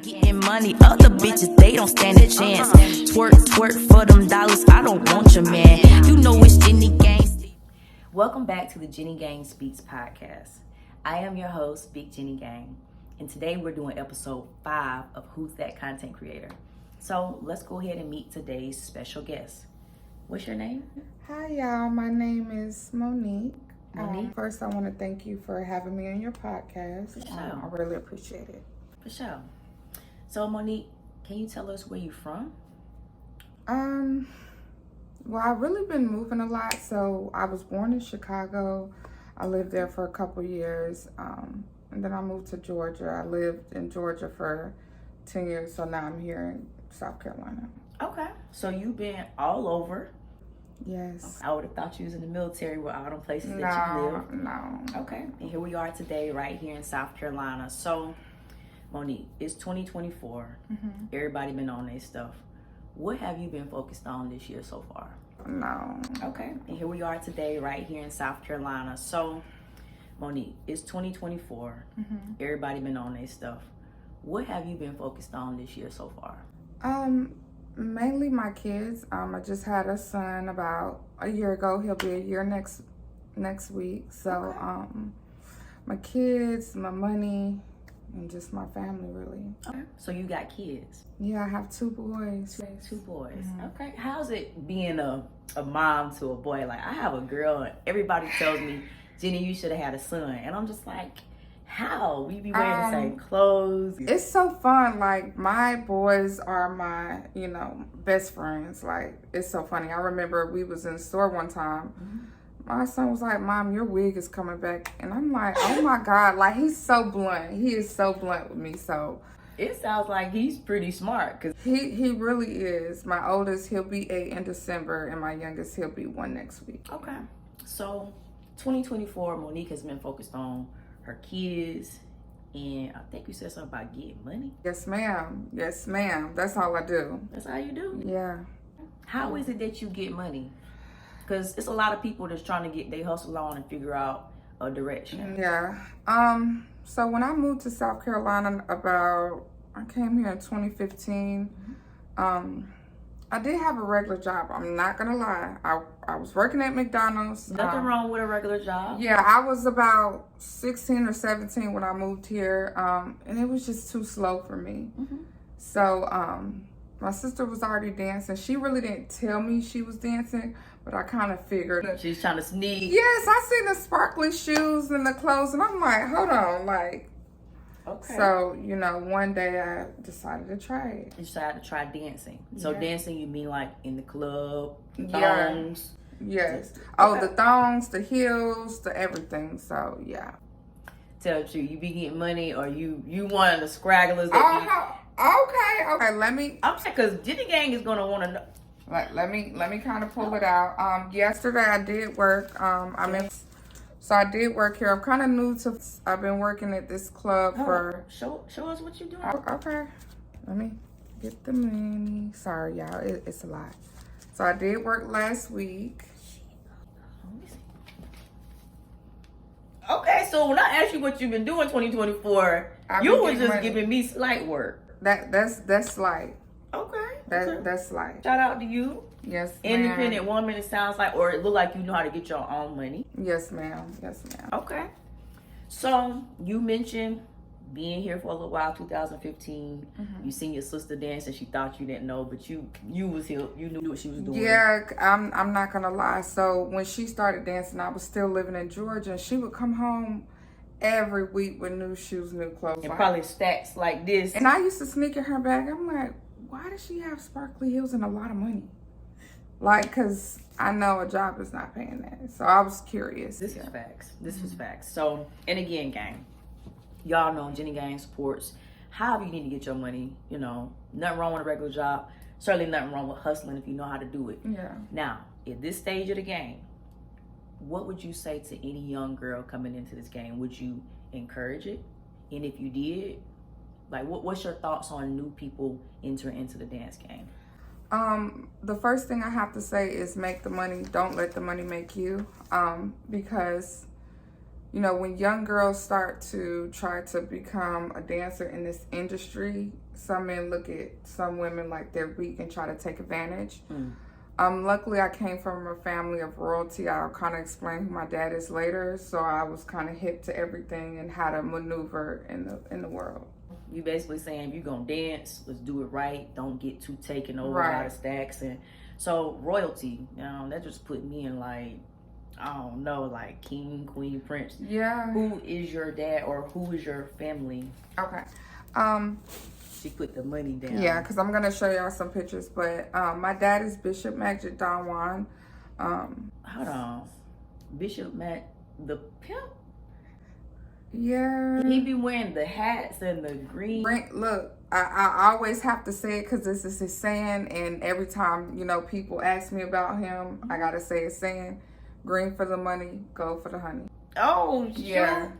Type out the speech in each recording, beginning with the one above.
Getting money, other bitches, they don't stand a chance. Twerk, twerk for them dollars, I don't want your man. You know it's Jennygang. Welcome back to the Jennygang Speaks podcast. I am your host, Big Jennygang, and today we're doing episode 5 of Who's That Content Creator. So let's go ahead and meet today's special guest. What's your name? Hi y'all, my name is Monique. Monique? First I want to thank you for having me on your podcast. For sure. I really appreciate it. For sure. So Monique, can you tell us where you're from? Well, I've really been moving a lot. So I was born in Chicago. I lived there for a couple years. And then I moved to Georgia. I lived in Georgia for 10 years. So now I'm here in South Carolina. Okay. So you've been all over. Yes. I would have thought you was in the military with all them places that you lived. No. Okay. And here we are today right here in South Carolina. So, Monique, it's 2024. Everybody been on their stuff. What have you been focused on this year so far? No. Okay. And here we are today right here in South Carolina. So, Monique, it's 2024. Everybody been on their stuff. What have you been focused on this year so far? Mainly my kids. I just had a son about a year ago. He'll be a year next week. So, my kids, my money, and just my family, really. Okay. So you got kids? Yeah, I have 2 boys. Two boys. Okay. How's it being a mom to a boy? Like, I have a girl, and everybody tells me, Jenny, you should have had a son. And I'm just like, how? We be wearing the same clothes. It's so fun. Like, my boys are my, best friends. Like, it's so funny. I remember we was in the store one time. My son was like, Mom, your wig is coming back. And I'm like, oh my God. Like, he's so blunt. He is so blunt with me. So it sounds like he's pretty smart. Cause he really is. My oldest, he'll be 8 in December. And my youngest, he'll be 1 next week. Okay. So 2024, Monique has been focused on her kids, and I think you said something about getting money. Yes, ma'am. Yes, ma'am. That's all I do. That's all you do? Yeah. How is it that you get money? Because it's a lot of people that's trying to get their hustle on and figure out a direction. Yeah. So when I moved to South Carolina I came here in 2015. I did have a regular job. I'm not gonna lie. I was working at McDonald's. Nothing wrong with a regular job. Yeah, I was about 16 or 17 when I moved here, and it was just too slow for me. So my sister was already dancing. She really didn't tell me she was dancing, but I kind of figured. She's trying to sneak. Yes, I seen the sparkly shoes and the clothes, and I'm like, hold on, like. Okay. So, one day I decided to try it. You decided to try dancing. So Yeah. dancing, you mean like in the club, Yeah. thongs? Yes. Okay. Oh, the thongs, the heels, the everything. So, yeah. Tell the truth, you be getting money, or you one of the scragglers Okay. Let me. I'm saying, because Jennygang is gonna want to know. Let me kind of pull it out. Yesterday I did work. So I did work here. I'm kind of new to. I've been working at this club for. Show us what you're doing. Okay. Let me get the money. Sorry, y'all. It's a lot. So I did work last week. Okay, so when I asked you what you've been doing 2024, you was just giving me slight work. That's slight. Okay. That's slight. Shout out to you. Yes, ma'am. Independent woman, it sounds like, or it look like you know how to get your own money. Yes, ma'am. Yes, ma'am. Okay. So you mentioned being here for a little while, 2015. You seen your sister dance and she thought you didn't know, but you was here. You knew what she was doing. Yeah, I'm not gonna lie. So when she started dancing, I was still living in Georgia, and she would come home every week with new shoes, new clothes, and probably stacks like this. And I used to sneak in her bag. I'm like, why does she have sparkly heels and a lot of money? Like, cause I know a job is not paying that. So I was curious. This is facts. This is facts. So, and again, gang, y'all know Jennygang supports however you need to get your money. Nothing wrong with a regular job. Certainly nothing wrong with hustling if you know how to do it. Yeah. Now, at this stage of the game, what would you say to any young girl coming into this game? Would you encourage it? And if you did, like, what's your thoughts on new people entering into the dance game? The first thing I have to say is make the money. Don't let the money make you. Because you know, when young girls start to try to become a dancer in this industry, some men look at some women like they're weak and try to take advantage. Luckily, I came from a family of royalty. I'll kind of explain who my dad is later, so I was kind of hip to everything and how to maneuver in the world. You basically saying if you're gonna dance, let's do it right. Don't get too taken over by the stacks. And so royalty, you know, that just put me in like, I don't know, like king, queen, prince. Yeah. Who is your dad or who is your family? Okay. She put the money down. Yeah, because I'm gonna show y'all some pictures. But my dad is Bishop Magic Don Juan. Hold on, Bishop Mac the pimp. Yeah. He be wearing the hats and the green. Look, I always have to say it because this is his saying, and every time, you know, people ask me about him, I gotta say his saying: green for the money, gold for the honey. Oh, yeah.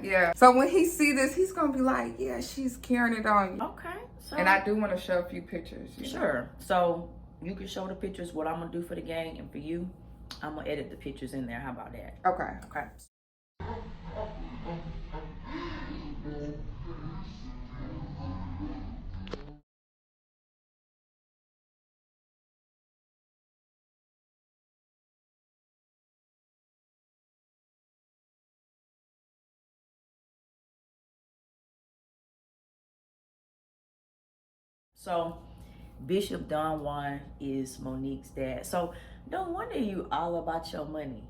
Yeah. So when he see this, he's gonna be like, yeah, she's carrying it on you. Okay. So, and I do want to show a few pictures. Sure. So you can show the pictures. What I'm gonna do for the gang, and for you, I'm gonna edit the pictures in there. How about that? Okay. Okay. So Bishop Don Juan is Monique's dad. So no wonder you all about your money.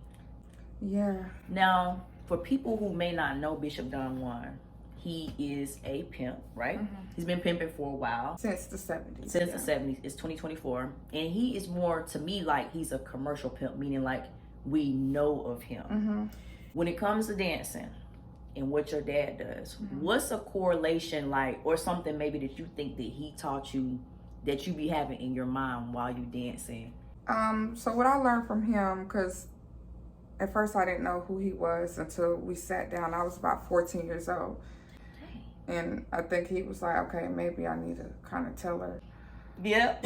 Yeah. Now, for people who may not know Bishop Don Juan, he is a pimp, right? He's been pimping for a while. Since the 70s. Since the 70s. It's 2024. And he is more, to me, like he's a commercial pimp, meaning like we know of him. When it comes to dancing and what your dad does, what's a correlation like, or something maybe that you think that he taught you that you be having in your mind while you dancing? So what I learned from him, because at first I didn't know who he was until we sat down. I was about 14 years old. And I think he was like, okay, maybe I need to kind of tell her. Yeah.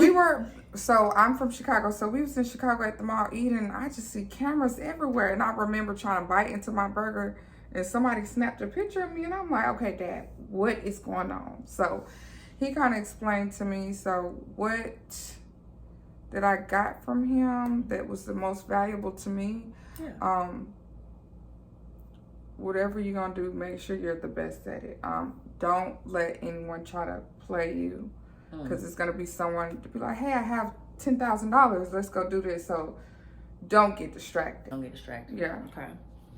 So I'm from Chicago. So we was in Chicago at the mall eating. And I just see cameras everywhere. And I remember trying to bite into my burger. And somebody snapped a picture of me. And I'm like, okay, Dad, what is going on? So he kind of explained to me. So what that I got from him that was the most valuable to me. Yeah. Whatever you're going to do, make sure you're the best at it. Don't let anyone try to play you, because it's going to be someone to be like, hey, I have $10,000. Let's go do this. So don't get distracted. Don't get distracted. Yeah. Okay.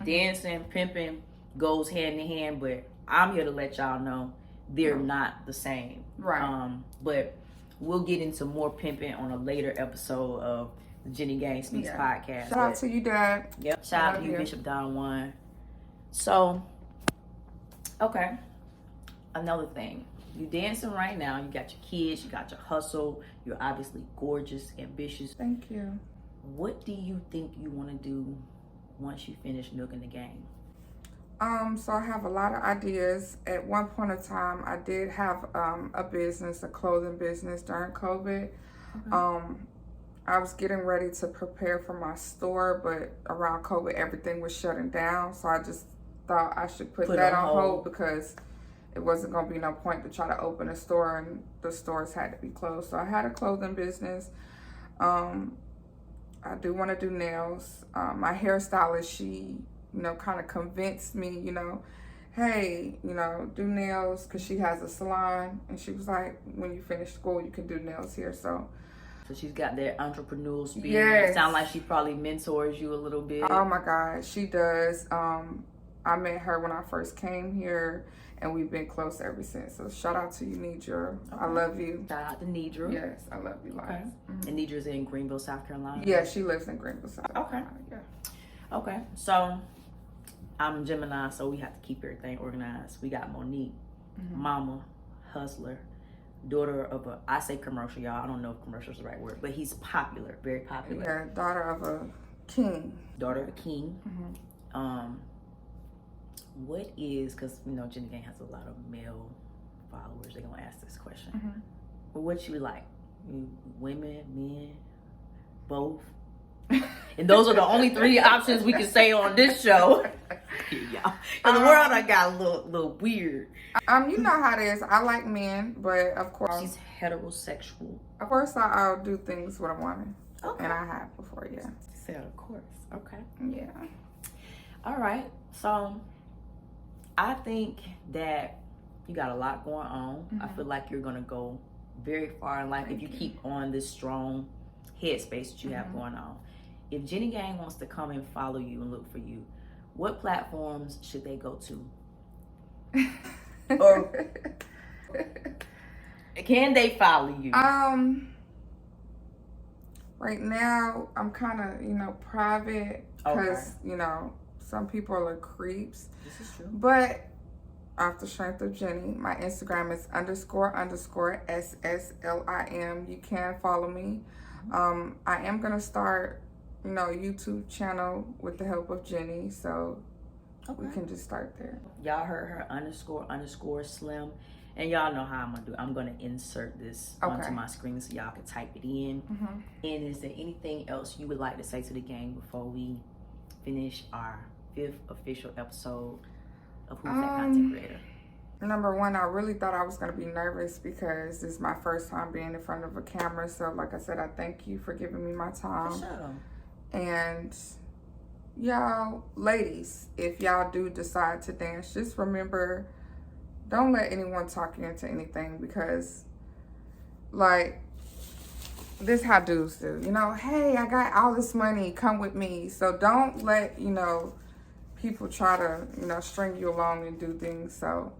Dancing, pimping goes hand in hand, but I'm here to let y'all know they're not the same. Right. But we'll get into more pimping on a later episode of the Jennygang Speaks podcast. Shout out to you, Dad. Yep. Shout out to you, Bishop Don Juan. So, okay. Another thing. You dancing right now. You got your kids. You got your hustle. You're obviously gorgeous, ambitious. Thank you. What do you think you want to do once you finish milking the game? So I have a lot of ideas. At one point in time, I did have a business, a clothing business during COVID. Okay. I was getting ready to prepare for my store, but around COVID, everything was shutting down. So I just thought I should put that on hold because it wasn't going to be no point to try to open a store, and the stores had to be closed. So I had a clothing business. I do want to do nails. My hairstylist, she, kind of convinced me, hey, do nails, because she has a salon. And she was like, when you finish school, you can do nails here. So she's got that entrepreneurial spirit. Yes. It sounds like she probably mentors you a little bit. Oh my God, she does. I met her when I first came here, and we've been close ever since. So shout out to you, Nidra. Okay. I love you. Shout out to Nidra. Yes, I love you, Liza. Okay. And Nidra's in Greenville, South Carolina? Yeah, she lives in Greenville, South Carolina. Yeah. Okay, so I'm Gemini, so we have to keep everything organized. We got Monique, mama, hustler, daughter of I say commercial, y'all. I don't know if commercial is the right word, but he's popular, very popular. Yeah, daughter of a king. Daughter of a king. What is, because Jennygang has a lot of male followers, they're gonna ask this question. But what you like? Women, men, both? And those are the only 3 options we can say on this show. Y'all. And the world I got a little weird. You know how it is. I like men, but of course she's heterosexual. Of course, I'll do things with a woman. Okay. And I have before, yeah. She said, of course. Okay. Yeah. All right. So, I think that you got a lot going on. I feel like you're going to go very far in life if you keep on this strong headspace that you have going on. If Jennygang wants to come and follow you and look for you, what platforms should they go to? Or can they follow you? Right now I'm kind of, private because, some people are creeps. This is true. But off the strength of Jenny, my Instagram is __SSLIM. You can follow me. I am going to start, a YouTube channel with the help of Jenny. So we can just start there. Y'all heard her __slim. And y'all know how I'm going to do. I'm going to insert this onto my screen so y'all can type it in. And is there anything else you would like to say to the gang before we finish our 5th official episode of Who's That Content Creator? Number one, I really thought I was going to be nervous because this is my first time being in front of a camera. So like I said, I thank you for giving me my time. For sure. And y'all, ladies, if y'all do decide to dance, just remember, don't let anyone talk you into anything because, like, this how dudes do. Hey, I got all this money, come with me. So don't let, people try to, string you along and do things. So,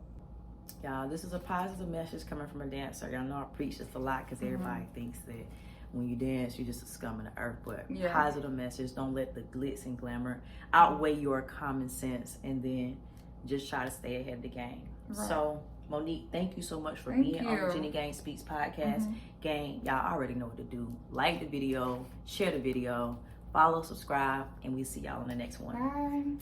y'all, this is a positive message coming from a dancer. Y'all know I preach this a lot because everybody thinks that when you dance, you're just a scum of the earth. But positive message, don't let the glitz and glamour outweigh your common sense, and then just try to stay ahead of the game. Right. So, Monique, thank you so much for being on the Jennygang Speaks podcast. Gang, y'all already know what to do. Like the video, share the video, follow, subscribe, and we'll see y'all on the next one. Bye.